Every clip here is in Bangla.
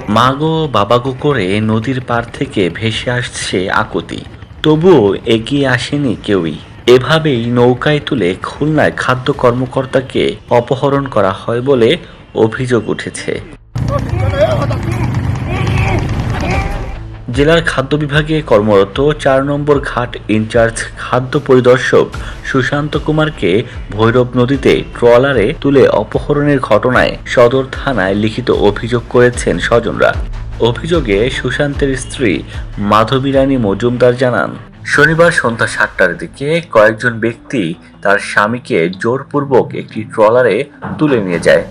মাগো বাবাগো করে নদীর পাড় থেকে ভেসে আসছে আকুতি, তবুও এগিয়ে আসেনি কেউই। এভাবেই নৌকায় তুলে খুলনায় খাদ্য কর্মকর্তাকে অপহরণ করা হয় বলে অভিযোগ উঠেছে। জেলার খাদ্য বিভাগে কর্মরত ৪ নম্বর ঘাট ইনচার্জ খাদ্য পরিদর্শক সুশান্ত কুমারকে ভৈরব নদীতে ট্রলারে তুলে অপহরণের ঘটনায় সদর থানায় লিখিত অভিযোগ করেছেন স্বজনরা। অভিযোগে সুশান্তের স্ত্রী মাধবী রানী মজুমদার জানান, শনিবার সন্ধ্যা ৭টার দিকে কয়েকজন ব্যক্তি তার স্বামীকে জোরপূর্বক একটি ট্রলারে তুলে নিয়ে যায়।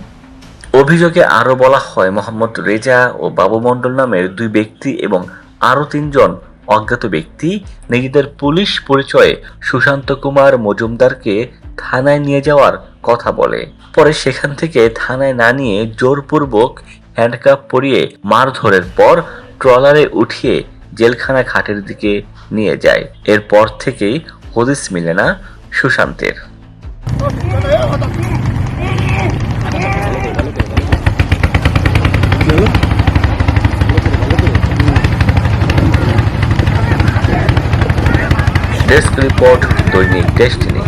অভিযোগে আরও বলা হয়, মোহাম্মদ রেজা ও বাবু মণ্ডল নামের ২ ব্যক্তি এবং আরও ৩ জন অজ্ঞাত ব্যক্তি নিজেদের পুলিশ পরিচয়ে সুশান্ত কুমার মজুমদারকে থানায় নিয়ে যাওয়ার কথা বলে। পরে সেখান থেকে থানায় না নিয়ে জোরপূর্বক হ্যান্ডকাপ পরিয়ে মারধরের পর ট্রলারে উঠিয়ে জেলখানা ঘাটের দিকে নিয়ে যায়। এরপর থেকেই হদিস মিলে না সুশান্তের। ডেস্ক রিপোর্ট, দৈনিক ডেস্টিনি।